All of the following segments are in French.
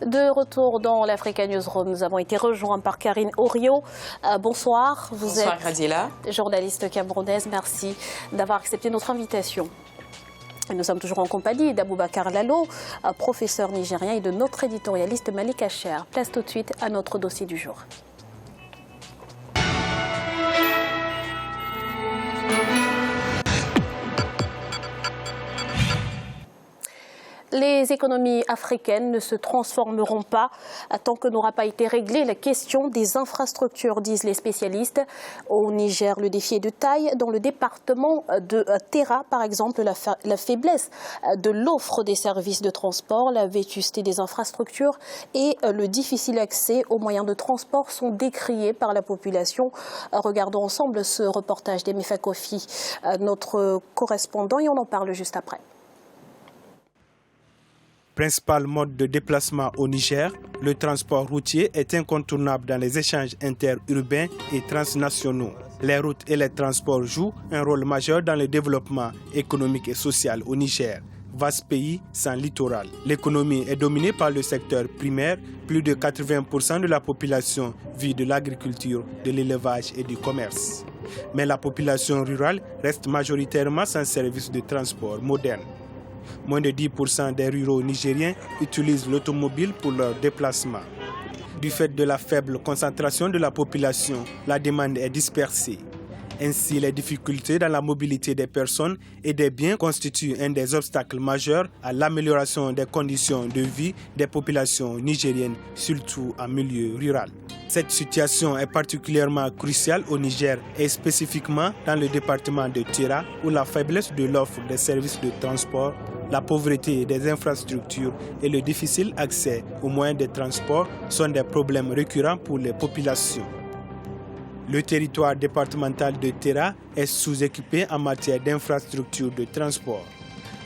De retour dans l'Africa Newsroom, nous avons été rejoints par Karine Orio. Bonsoir, vous êtes Radila, journaliste camerounaise. Merci d'avoir accepté notre invitation. Nous sommes toujours en compagnie d'Aboubacar Lalo, professeur nigérien, et de notre éditorialiste Malik Acher. Place tout de suite à notre dossier du jour. Les économies africaines ne se transformeront pas tant que n'aura pas été réglée la question des infrastructures, disent les spécialistes. Au Niger, le défi est de taille. Dans le département de Terra, par exemple, la faiblesse de l'offre des services de transport, la vétusté des infrastructures et le difficile accès aux moyens de transport sont décriés par la population. Regardons ensemble ce reportage d'Emefa Kofi, notre correspondant, et on en parle juste après. Principal mode de déplacement au Niger, le transport routier est incontournable dans les échanges interurbains et transnationaux. Les routes et les transports jouent un rôle majeur dans le développement économique et social au Niger. Vaste pays sans littoral. L'économie est dominée par le secteur primaire. Plus de 80% de la population vit de l'agriculture, de l'élevage et du commerce. Mais la population rurale reste majoritairement sans service de transport moderne. Moins de 10% des ruraux nigériens utilisent l'automobile pour leur déplacement. Du fait de la faible concentration de la population, la demande est dispersée. Ainsi, les difficultés dans la mobilité des personnes et des biens constituent un des obstacles majeurs à l'amélioration des conditions de vie des populations nigériennes, surtout en milieu rural. Cette situation est particulièrement cruciale au Niger et spécifiquement dans le département de Terra, où la faiblesse de l'offre des services de transport, la pauvreté des infrastructures et le difficile accès aux moyens de transport sont des problèmes récurrents pour les populations. Le territoire départemental de Terra est sous-équipé en matière d'infrastructures de transport.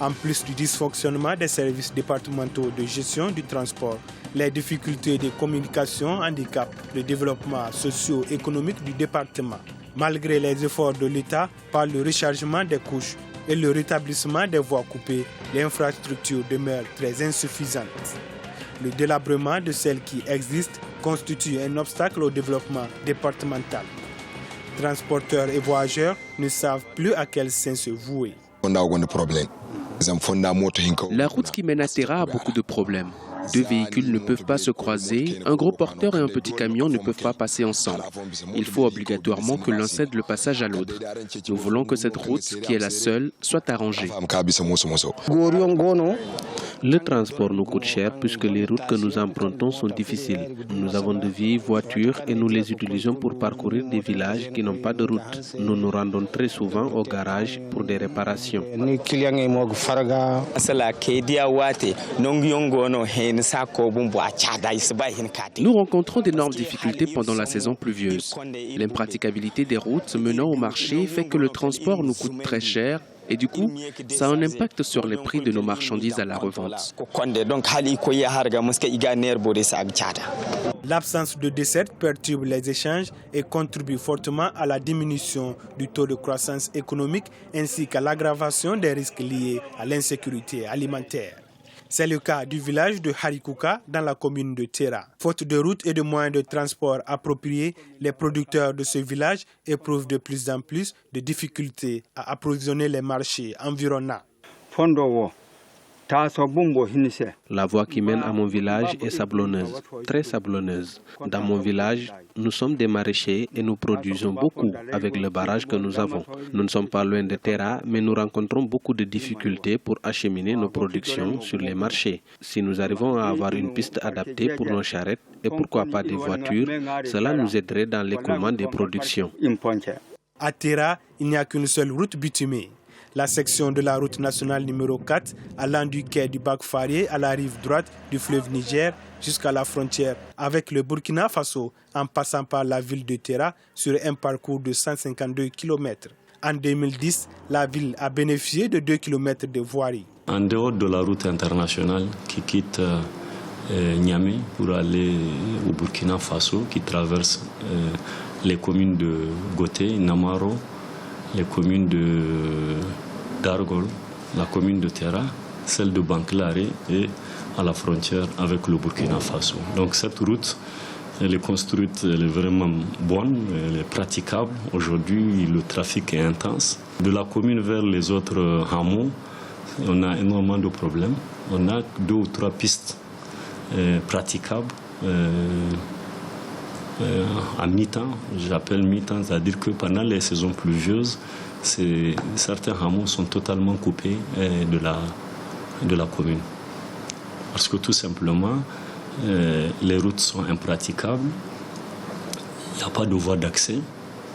En plus du dysfonctionnement des services départementaux de gestion du transport, les difficultés de communication handicapent le développement socio-économique du département. Malgré les efforts de l'État par le rechargement des couches et le rétablissement des voies coupées, l'infrastructure demeure très insuffisante. Le délabrement de celles qui existent constitue un obstacle au développement départemental. Transporteurs et voyageurs ne savent plus à quel sein se vouer. La route qui mène à Terra a beaucoup de problèmes. Deux véhicules ne peuvent pas se croiser, un gros porteur et un petit camion ne peuvent pas passer ensemble. Il faut obligatoirement que l'un cède le passage à l'autre. Nous voulons que cette route, qui est la seule, soit arrangée. Le transport nous coûte cher puisque les routes que nous empruntons sont difficiles. Nous avons de vieilles voitures et nous les utilisons pour parcourir des villages qui n'ont pas de route. Nous nous rendons très souvent au garage pour des réparations. Nous rencontrons d'énormes difficultés pendant la saison pluvieuse. L'impraticabilité des routes menant au marché fait que le transport nous coûte très cher et du coup, ça a un impact sur les prix de nos marchandises à la revente. L'absence de desserte perturbe les échanges et contribue fortement à la diminution du taux de croissance économique ainsi qu'à l'aggravation des risques liés à l'insécurité alimentaire. C'est le cas du village de Harikuka dans la commune de Terra. Faute de routes et de moyens de transport appropriés, les producteurs de ce village éprouvent de plus en plus de difficultés à approvisionner les marchés environnants. La voie qui mène à mon village est sablonneuse, très sablonneuse. Dans mon village, nous sommes des maraîchers et nous produisons beaucoup avec le barrage que nous avons. Nous ne sommes pas loin de Terra, mais nous rencontrons beaucoup de difficultés pour acheminer nos productions sur les marchés. Si nous arrivons à avoir une piste adaptée pour nos charrettes et pourquoi pas des voitures, cela nous aiderait dans l'écoulement des productions. À Terra, il n'y a qu'une seule route bitumée. La section de la route nationale numéro 4 allant du quai du Bac Farié à la rive droite du fleuve Niger jusqu'à la frontière avec le Burkina Faso en passant par la ville de Terra sur un parcours de 152 km. En 2010, la ville a bénéficié de 2 km de voirie. En dehors de la route internationale qui quitte Niamey pour aller au Burkina Faso, qui traverse les communes de Goté, Namaro, les communes de Dargol, la commune de Terra, celle de Banclaré et à la frontière avec le Burkina Faso. Donc cette route, elle est construite, elle est vraiment bonne, elle est praticable. Aujourd'hui, le trafic est intense. De la commune vers les autres hameaux, on a énormément de problèmes. On a 2 ou 3 pistes praticables à mi-temps. J'appelle mi-temps, c'est-à-dire que pendant les saisons pluvieuses, certains hameaux sont totalement coupés de la commune. Parce que tout simplement, les routes sont impraticables, il n'y a pas de voie d'accès.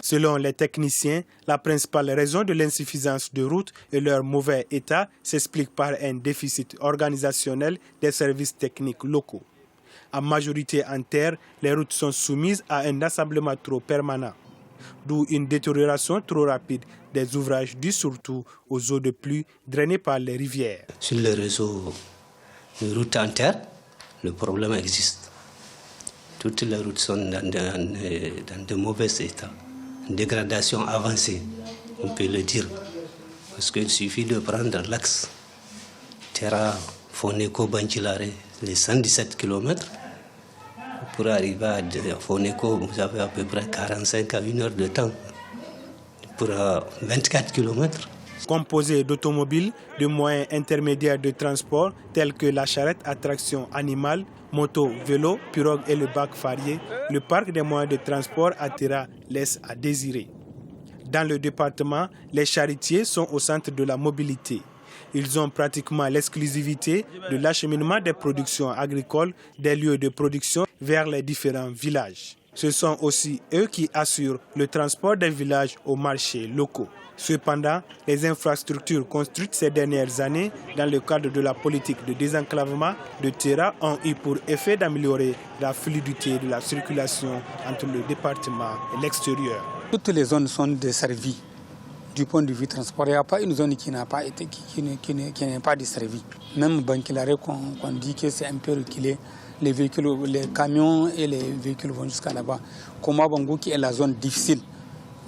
Selon les techniciens, la principale raison de l'insuffisance de routes et leur mauvais état s'explique par un déficit organisationnel des services techniques locaux. En majorité en terre, les routes sont soumises à un assablement trop permanent, d'où une détérioration trop rapide des ouvrages dus surtout aux eaux de pluie drainées par les rivières. Sur le réseau de routes en terre, le problème existe. Toutes les routes sont dans de mauvais états, une dégradation avancée, on peut le dire. Parce qu'il suffit de prendre l'axe Terra-Foneko-Banchilare, les 117 km. Pour arriver à Foneko, vous avez à peu près 45 à 1 heure de temps pour 24 km. Composé d'automobiles, de moyens intermédiaires de transport tels que la charrette à traction animale, moto, vélo, pirogue et le bac Farié, le parc des moyens de transport à Tera laisse à désirer. Dans le département, les charretiers sont au centre de la mobilité. Ils ont pratiquement l'exclusivité de l'acheminement des productions agricoles des lieux de production vers les différents villages. Ce sont aussi eux qui assurent le transport des villages aux marchés locaux. Cependant, les infrastructures construites ces dernières années dans le cadre de la politique de désenclavement de Tera ont eu pour effet d'améliorer la fluidité de la circulation entre le département et l'extérieur. Toutes les zones sont desservies. Du point de vue transport, il n'y a pas une zone qui n'a pas été, qui n'est pas desservie. Même Banchilare, qu'on dit que c'est un peu reculé, les camions et les véhicules vont jusqu'à là-bas. Koma Bango, qui est la zone difficile,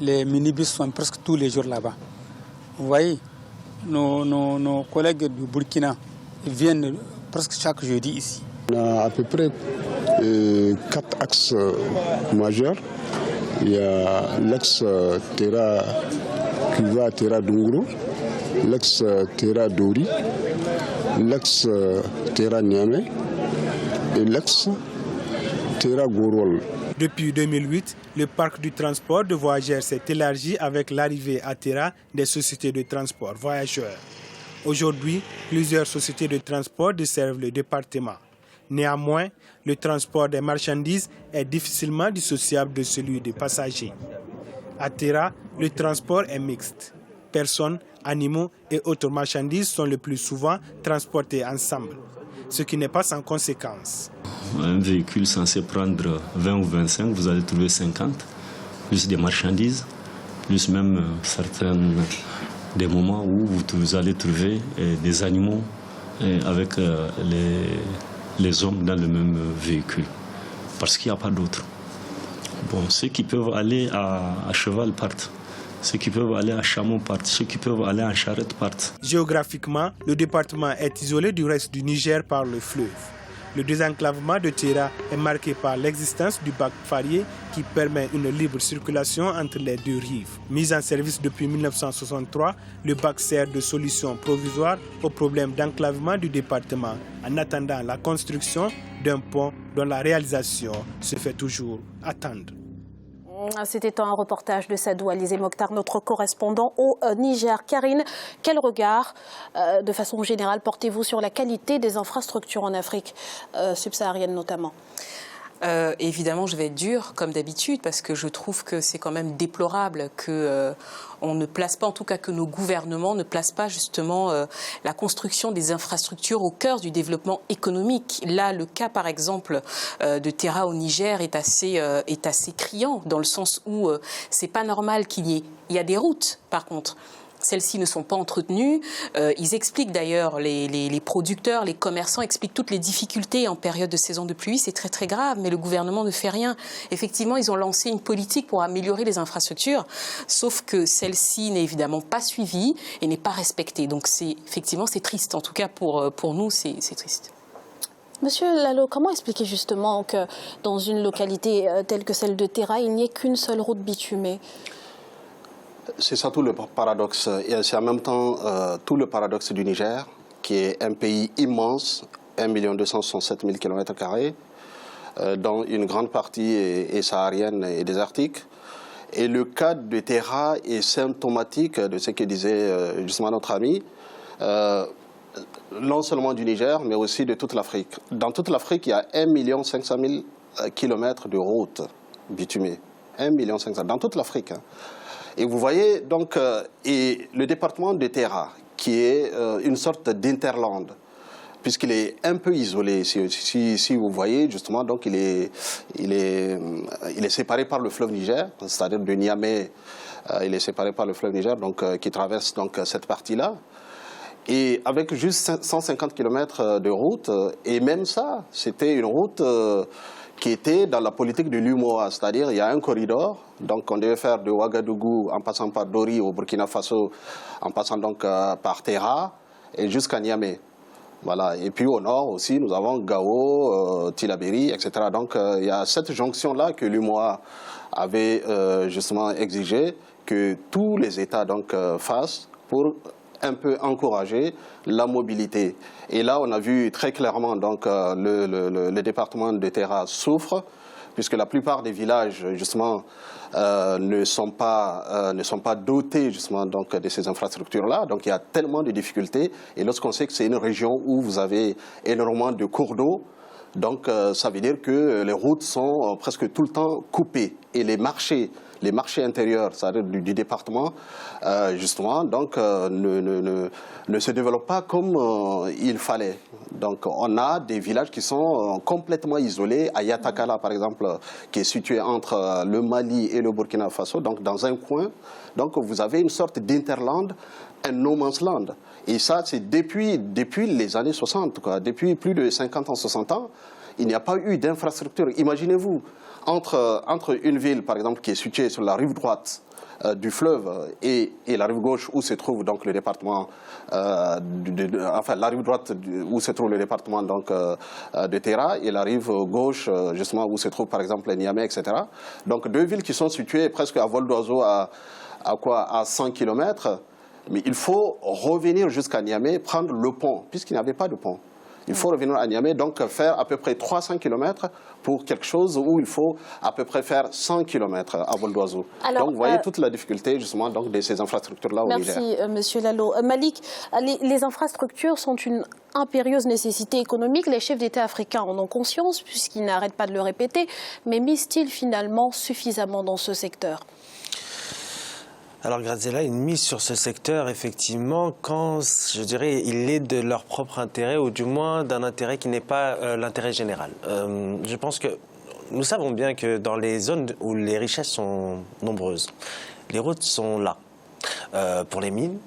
les minibus sont presque tous les jours là-bas. Vous voyez, nos collègues du Burkina viennent presque chaque jeudi ici. On a à peu près 4 axes majeurs. Il y a l'axe Tera qui va à Tera Dunguru, l'axe Tera Dori, l'axe Tera Niamey et l'axe Tera Gorol. Depuis 2008, le parc du transport de voyageurs s'est élargi avec l'arrivée à Tera des sociétés de transport voyageurs. Aujourd'hui, plusieurs sociétés de transport desservent le département. Néanmoins, le transport des marchandises est difficilement dissociable de celui des passagers. À Tera, le transport est mixte. Personnes, animaux et autres marchandises sont le plus souvent transportés ensemble, ce qui n'est pas sans conséquence. Un véhicule censé prendre 20 ou 25, vous allez trouver 50, plus des marchandises, plus même des moments où vous allez trouver des animaux avec les hommes dans le même véhicule, parce qu'il n'y a pas d'autres. Bon, ceux qui peuvent aller à cheval partent, ceux qui peuvent aller à chameau partent, ceux qui peuvent aller en charrette partent. Géographiquement, le département est isolé du reste du Niger par le fleuve. Le désenclavement de Tera est marqué par l'existence du bac Farié qui permet une libre circulation entre les deux rives. Mis en service depuis 1963, le bac sert de solution provisoire au problème d'enclavement du département en attendant la construction d'un pont dont la réalisation se fait toujours attendre. C'était un reportage de Sadou Alizé Mokhtar, notre correspondant au Niger. Karine, quel regard, de façon générale, portez-vous sur la qualité des infrastructures en Afrique subsaharienne notamment ? Évidemment, je vais être dure, comme d'habitude, parce que je trouve que c'est quand même déplorable que on ne place pas, en tout cas que nos gouvernements ne placent pas justement la construction des infrastructures au cœur du développement économique. Là, le cas, par exemple, de Tera au Niger est assez criant, dans le sens où c'est pas normal il y a des routes, par contre. Celles-ci ne sont pas entretenues. Ils expliquent d'ailleurs, les producteurs, les commerçants expliquent toutes les difficultés en période de saison de pluie. C'est très très grave, mais le gouvernement ne fait rien. Effectivement, ils ont lancé une politique pour améliorer les infrastructures, sauf que celle-ci n'est évidemment pas suivie et n'est pas respectée. Donc effectivement, c'est triste. En tout cas, pour nous, c'est triste. Monsieur Lalo, comment expliquer justement que dans une localité telle que celle de Terra, il n'y ait qu'une seule route bitumée? C'est ça tout le paradoxe. Et c'est en même temps tout le paradoxe du Niger, qui est un pays immense, 1 267 000 km², dont une grande partie est saharienne et désertique. Et le cas de Terra est symptomatique de ce que disait justement notre ami, non seulement du Niger, mais aussi de toute l'Afrique. Dans toute l'Afrique, il y a 1 500 000 km de routes bitumées. 1 500 000, dans toute l'Afrique. Et vous voyez donc, et le département de Terra, qui est une sorte d'interland, puisqu'il est un peu isolé, si vous voyez, justement, donc il est séparé par le fleuve Niger, c'est-à-dire de Niamey, il est séparé par le fleuve Niger, donc, qui traverse donc, cette partie-là. Et avec juste 150 km de route, et même ça, c'était une route qui était dans la politique de l'UMOA, c'est-à-dire il y a un corridor, donc on devait faire de Ouagadougou en passant par Dori au Burkina Faso, en passant donc par Terra et jusqu'à Niamey. Voilà. Et puis au nord aussi, nous avons Gao, Tillabéri, etc. Donc il y a cette jonction-là que l'UMOA avait justement exigé que tous les États donc, fassent pour un peu encourager la mobilité. Et là, on a vu très clairement donc, le département de Terra souffre, puisque la plupart des villages, justement, ne sont pas dotés, justement, donc, de ces infrastructures-là. Donc, il y a tellement de difficultés. Et lorsqu'on sait que c'est une région où vous avez énormément de cours d'eau, donc, ça veut dire que les routes sont presque tout le temps coupées. Et les marchés intérieurs, c'est-à-dire du département, justement, donc, ne se développent pas comme il fallait. Donc, on a des villages qui sont complètement isolés. À Yatakala, par exemple, qui est situé entre le Mali et le Burkina Faso, donc dans un coin. Donc, vous avez une sorte d'interland, un no man's land. Et ça, c'est depuis les années 60, quoi. Depuis plus de 50 ans, 60 ans, il n'y a pas eu d'infrastructure. Imaginez-vous, entre une ville, par exemple, qui est située sur la rive droite du fleuve et la rive gauche où se trouve donc le département, enfin la rive droite où se trouve le département donc, de Terra et la rive gauche justement où se trouve par exemple Niamey, etc. Donc deux villes qui sont situées presque à vol d'oiseau à 100 km. Mais il faut revenir jusqu'à Niamey, prendre le pont, puisqu'il n'y avait pas de pont. Il faut revenir à Niamey, donc faire à peu près 300 km pour quelque chose où il faut à peu près faire 100 km à vol d'oiseau. Donc vous voyez toute la difficulté justement donc, de ces infrastructures-là au Niger. Merci Monsieur Lalo. Malik, les infrastructures sont une impérieuse nécessité économique. Les chefs d'État africains en ont conscience puisqu'ils n'arrêtent pas de le répéter. Mais misent-ils finalement suffisamment dans ce secteur ? Alors Graziella, une mise sur ce secteur, effectivement, quand, je dirais, il est de leur propre intérêt, ou du moins d'un intérêt qui n'est pas l'intérêt général. Je pense que nous savons bien que dans les zones où les richesses sont nombreuses, les routes sont là. Pour les mines,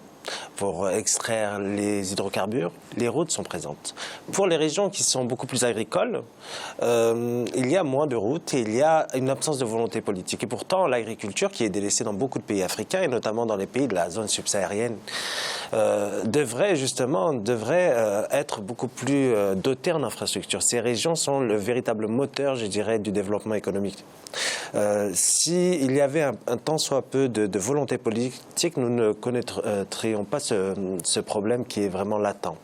pour extraire les hydrocarbures, les routes sont présentes. Pour les régions qui sont beaucoup plus agricoles, il y a moins de routes et il y a une absence de volonté politique. Et pourtant, l'agriculture, qui est délaissée dans beaucoup de pays africains, et notamment dans les pays de la zone subsaharienne, devrait être beaucoup plus dotée en infrastructures. Ces régions sont le véritable moteur, je dirais, du développement économique. S'il y avait un tant soit peu de volonté politique, nous ne connaîtrions pas ce problème qui est vraiment latent.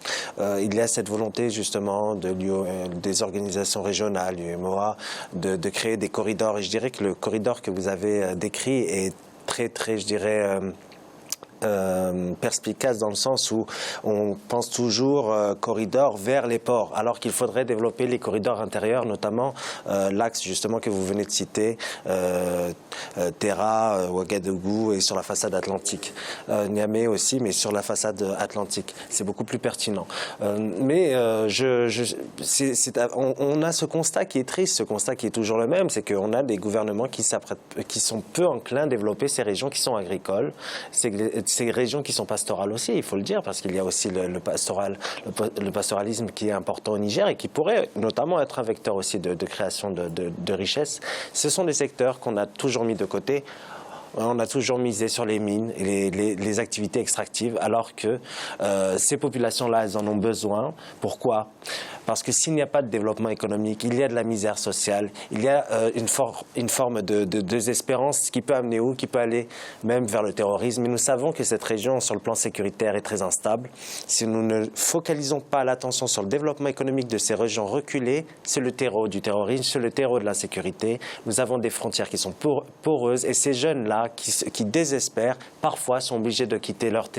Il y a cette volonté justement des organisations régionales, l'UMOA, de créer des corridors. Et je dirais que le corridor que vous avez décrit est très, je dirais, perspicace dans le sens où on pense toujours corridor vers les ports, alors qu'il faudrait développer les corridors intérieurs, notamment l'axe justement que vous venez de citer, Terra, Ouagadougou et sur la façade atlantique. Niamey aussi, mais sur la façade atlantique. C'est beaucoup plus pertinent. Mais on a ce constat qui est triste, ce constat qui est toujours le même, c'est qu'on a des gouvernements qui sont peu enclins à développer ces régions qui sont agricoles, ces régions qui sont pastorales aussi, il faut le dire, parce qu'il y a aussi le pastoralisme qui est important au Niger et qui pourrait notamment être un vecteur aussi de création de richesses. Ce sont des secteurs qu'on a toujours mis de côté On a toujours misé sur les mines et les activités extractives, alors que ces populations-là, elles en ont besoin. Pourquoi ? Parce que s'il n'y a pas de développement économique, il y a de la misère sociale, il y a une forme de désespérance qui peut amener où ? Qui peut aller même vers le terrorisme. Et nous savons que cette région, sur le plan sécuritaire, est très instable. Si nous ne focalisons pas l'attention sur le développement économique de ces régions reculées, c'est le terreau du terrorisme, c'est le terreau de l'insécurité. Nous avons des frontières qui sont poreuses et ces jeunes-là qui désespèrent, parfois sont obligés de quitter leur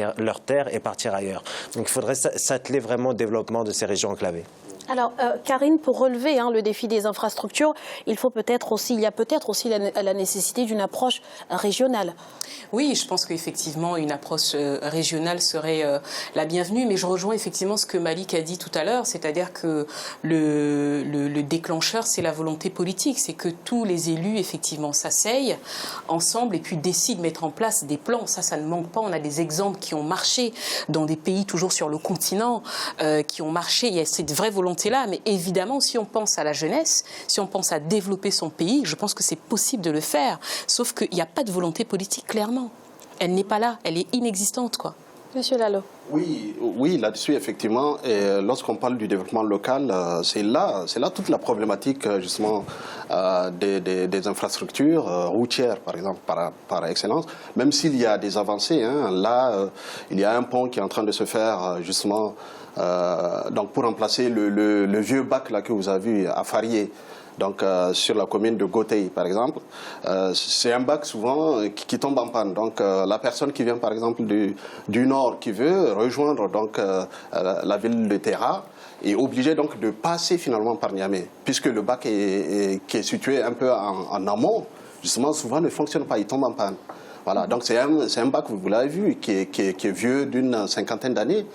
terre et partir ailleurs. Donc il faudrait s'atteler vraiment au développement de ces régions enclavées. Alors, Karine, pour relever le défi des infrastructures, il y a peut-être aussi la nécessité d'une approche régionale. Oui, je pense qu'effectivement, une approche régionale serait la bienvenue, mais je rejoins effectivement ce que Malik a dit tout à l'heure, c'est-à-dire que le déclencheur, c'est la volonté politique, c'est que tous les élus, effectivement, s'asseyent ensemble et puis décident de mettre en place des plans. Ça ne manque pas. On a des exemples qui ont marché dans des pays toujours sur le continent, qui ont marché. Il y a cette vraie volonté là, mais évidemment, si on pense à la jeunesse, si on pense à développer son pays, je pense que c'est possible de le faire. Sauf qu'il n'y a pas de volonté politique, clairement. Elle n'est pas là, elle est inexistante, quoi. Monsieur Lalo. Oui, là-dessus, effectivement, lorsqu'on parle du développement local, c'est là toute la problématique, justement, des infrastructures routières, par exemple, par excellence. Même s'il y a des avancées, là, il y a un pont qui est en train de se faire, justement, donc pour remplacer le vieux bac là, que vous avez vu à Farié. Donc, sur la commune de Gotei, par exemple, c'est un bac souvent qui tombe en panne. Donc, la personne qui vient, par exemple, du nord, qui veut rejoindre donc, la ville de Terra, est obligée donc de passer finalement par Niamey, puisque le bac qui est situé un peu en amont, justement, souvent ne fonctionne pas, il tombe en panne. Voilà, donc c'est un bac, vous l'avez vu, qui est vieux d'une 50aine d'années.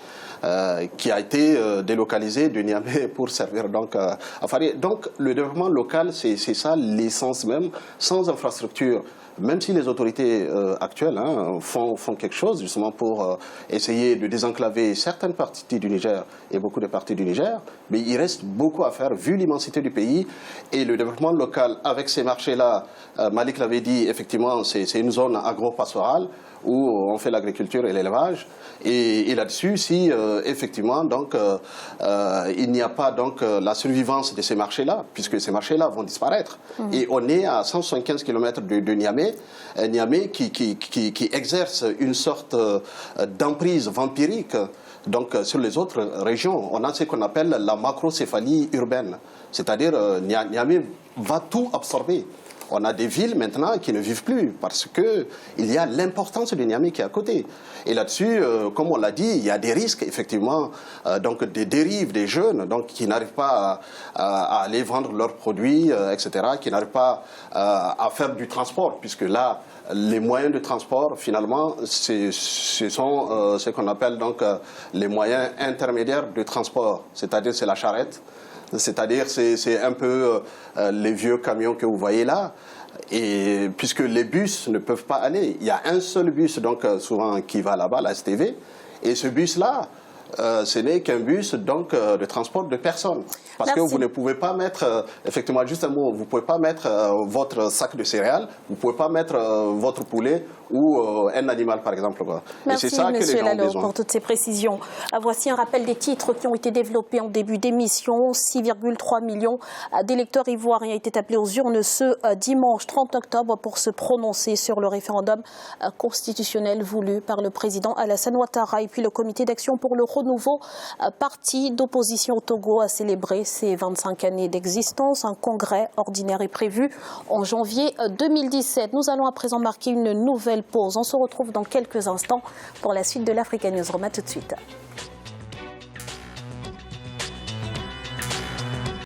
Qui a été délocalisé de Niamey pour servir donc à Farié. Donc le développement local, c'est ça l'essence même, sans infrastructure. Même si les autorités actuelles font quelque chose justement pour essayer de désenclaver certaines parties du Niger et beaucoup de parties du Niger, mais il reste beaucoup à faire vu l'immensité du pays et le développement local avec ces marchés-là. Malik l'avait dit, effectivement, c'est une zone agro-pastorale où on fait l'agriculture et l'élevage. Et là-dessus, si effectivement donc, il n'y a pas donc, la survivance de ces marchés-là, puisque ces marchés-là vont disparaître. Et on est à 175 km de Niamey, Niamey qui exerce une sorte d'emprise vampirique donc, sur les autres régions. On a ce qu'on appelle la macrocéphalie urbaine, c'est-à-dire Niamey va tout absorber. On a des villes maintenant qui ne vivent plus parce qu'il y a l'importance de Niamey qui est à côté. Et là-dessus, comme on l'a dit, il y a des risques, effectivement, donc des dérives des jeunes donc, qui n'arrivent pas à aller vendre leurs produits, etc., qui n'arrivent pas à faire du transport, puisque là, les moyens de transport, finalement, ce sont ce qu'on appelle donc, les moyens intermédiaires de transport, c'est-à-dire c'est la charrette. C'est-à-dire c'est un peu les vieux camions que vous voyez là, et puisque les bus ne peuvent pas aller. Il y a un seul bus donc souvent qui va là-bas, la STV, et ce bus-là, ce n'est qu'un bus donc, de transport de personnes. Parce que vous ne pouvez pas mettre, effectivement, juste un mot, vous ne pouvez pas mettre votre sac de céréales, vous ne pouvez pas mettre votre poulet ou un animal, par exemple. Merci, et c'est ça que les gens ont besoin. Pour toutes ces précisions. Voici un rappel des titres qui ont été développés en début d'émission. 6,3 millions d'électeurs ivoiriens étaient appelés aux urnes ce dimanche 30 octobre pour se prononcer sur le référendum constitutionnel voulu par le président Alassane Ouattara. Et puis le comité d'action pour le renouveau, parti d'opposition au Togo, a célébré ses 25 années d'existence. Un congrès ordinaire est prévu en janvier 2017. Nous allons à présent marquer une nouvelle pause. On se retrouve dans quelques instants pour la suite de l'Africa News. Roma tout de suite.